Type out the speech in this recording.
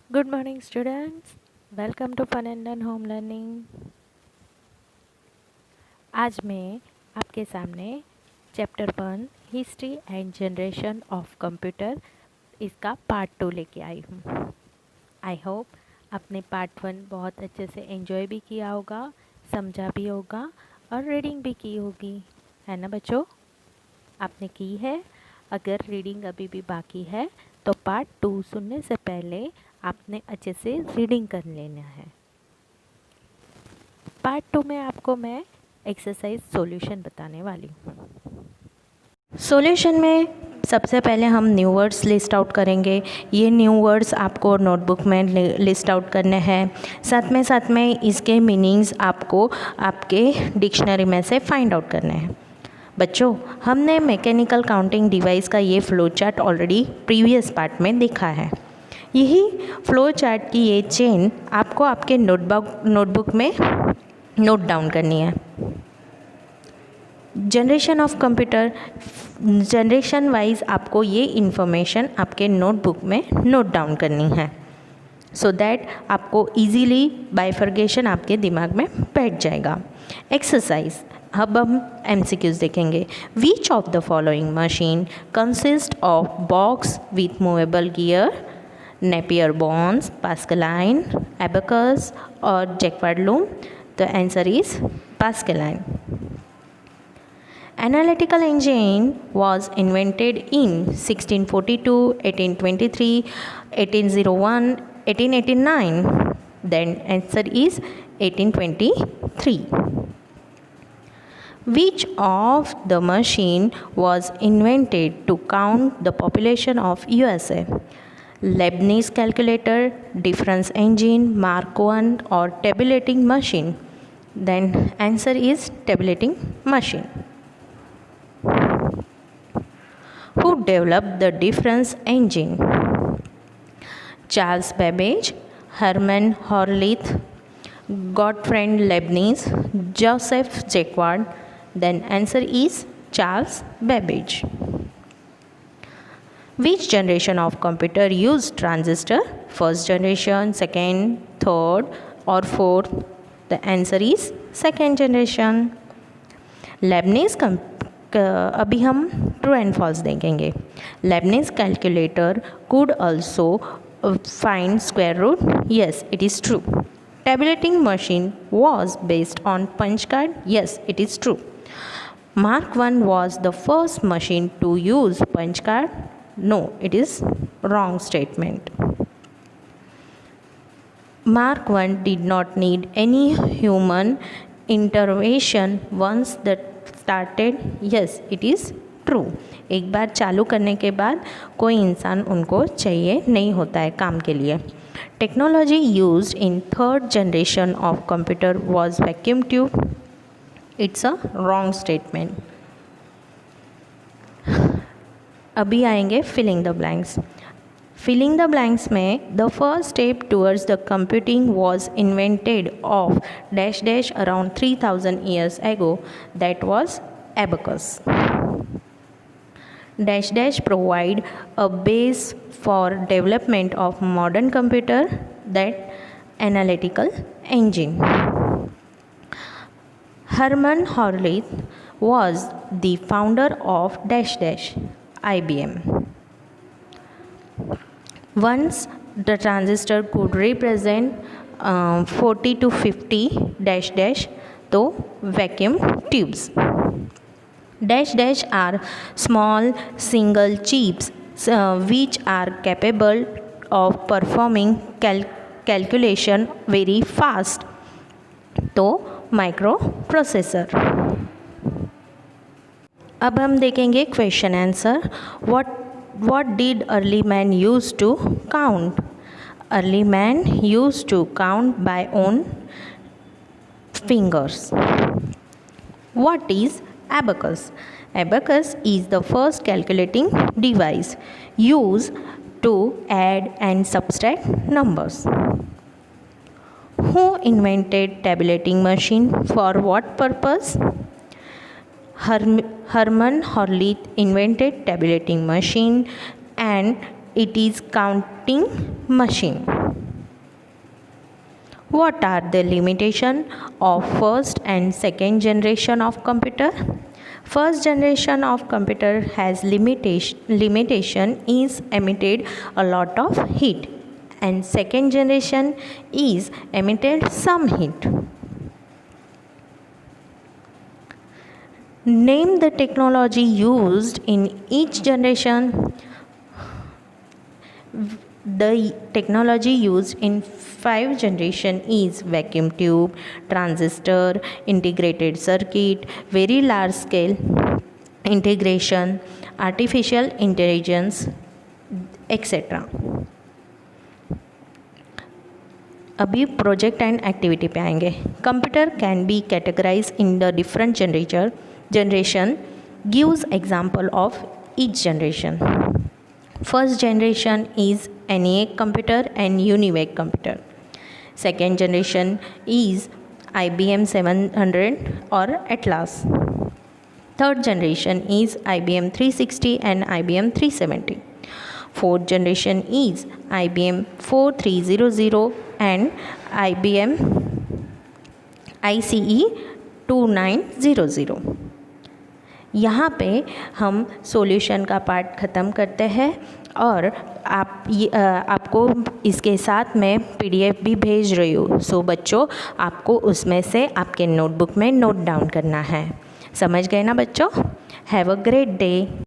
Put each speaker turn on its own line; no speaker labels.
Good morning, students. Welcome to Fun and Learn Home Learning. आज मैं आपके सामने chapter 1 history and generation of computer इसका part 2 लेके आई हूँ। आई होप आपने पार्ट 1 बहुत अच्छे से एंजॉय भी किया होगा, समझा भी होगा और रीडिंग भी की होगी, है ना बच्चों? आपने की है? अगर रीडिंग अभी भी बाकी है तो पार्ट 2 सुनने से पहले आपने अच्छे से रीडिंग कर लेना है। पार्ट 2 में आपको मैं एक्सरसाइज सॉल्यूशन बताने वाली हूँ। सॉल्यूशन में सबसे पहले हम न्यू वर्ड्स लिस्ट आउट करेंगे। ये न्यू वर्ड्स आपको नोटबुक में लिस्ट आउट करने हैं। साथ में इसके मीनिंग्स आपको आपके डिक्शनरी में से फाइंड आउट करने हैं। बच्चों, हमने मैकेनिकल काउंटिंग डिवाइस का ये flow chart already previous part में देखा है। यही फ्लो चार्ट की ये चेन आपको आपके नोटबुक में नोट डाउन करनी है। Generation of computer, generation wise आपको ये इन्फॉर्मेशन आपके नोटबुक में नोट डाउन करनी है, सो दैट आपको इजीली बाइफर्केशन आपके दिमाग में बैठ जाएगा। एक्सरसाइज, अब हम MCQs देखेंगे। Which of the following machine consist of box with movable gear, Napier bonds, Pascaline, abacus or Jacquard loom? The answer is Pascaline. Analytical engine was invented in 1642, 1823, 1801, 1889. Then answer is 1823. Which of the machine was invented to count the population of USA? Leibniz calculator, difference engine, Mark I or tabulating machine? Then answer is tabulating machine. Who developed the difference engine? Charles Babbage, Hermann Horlith, Gottfried Leibniz, Joseph Jacquard? Then answer is Charles Babbage. Which generation of computer used transistor? First generation, second, third or fourth? The answer is second generation. Leibniz अभी हम true and false देखेंगे। Leibniz calculator could also find square root? Yes, it is true. Tabulating machine was based on punch card? Yes, it is true. Mark I was the first machine to use punch card? No, it is wrong statement. Mark I did not need any human intervention once that started. Yes, it is true. एक बार चालू करने के बाद कोई इंसान उनको चाहिए नहीं होता है काम के लिए। Technology used in third generation of computer was vacuum tube. It's a wrong statement. अभी आएंगे filling the blanks. Filling the blanks में the first step towards the computing was invented of dash dash around 3000 years ago. That was abacus. Dash dash provide a base for development of modern computer, that analytical engine. Hermann Horlith was the founder of dash dash IBM. Once the transistor could represent 40 to 50 dash dash तो vacuum tubes. Dash dash are small single chips which are capable of performing calculation very fast तो microprocessor. अब हम देखेंगे question answer. What did early man use to count? Early man used to count by own fingers. What is abacus? Abacus is the first calculating device used to add and subtract numbers. Who invented tabulating machine? For what purpose? Hermann Horlith invented tabulating machine and it is counting machine. What are the limitation of first and second generation of computer? First generation of computer has limitation is emitted a lot of heat, and second generation is emitted some heat. Name the technology used in each generation. The technology used in 5 generation is vacuum tube, transistor, integrated circuit, very large scale integration, artificial intelligence, etc. अभी project and activity पे आएंगे. Computer can be categorize in the different generation. Gives example of each generation. First generation is ENIAC computer and UNIVAC computer. Second generation is IBM 700 or Atlas. Third generation is IBM 360 and IBM 370. Fourth generation is IBM 4300 and IBM ICE 2900. यहाँ पे हम solution का part ख़त्म करते हैं और आपको इसके साथ में PDF भी भेज रही हूँ. सो बच्चों, आपको उसमें से आपके नोटबुक में नोट डाउन करना है. समझ गए ना बच्चों? Have a great day.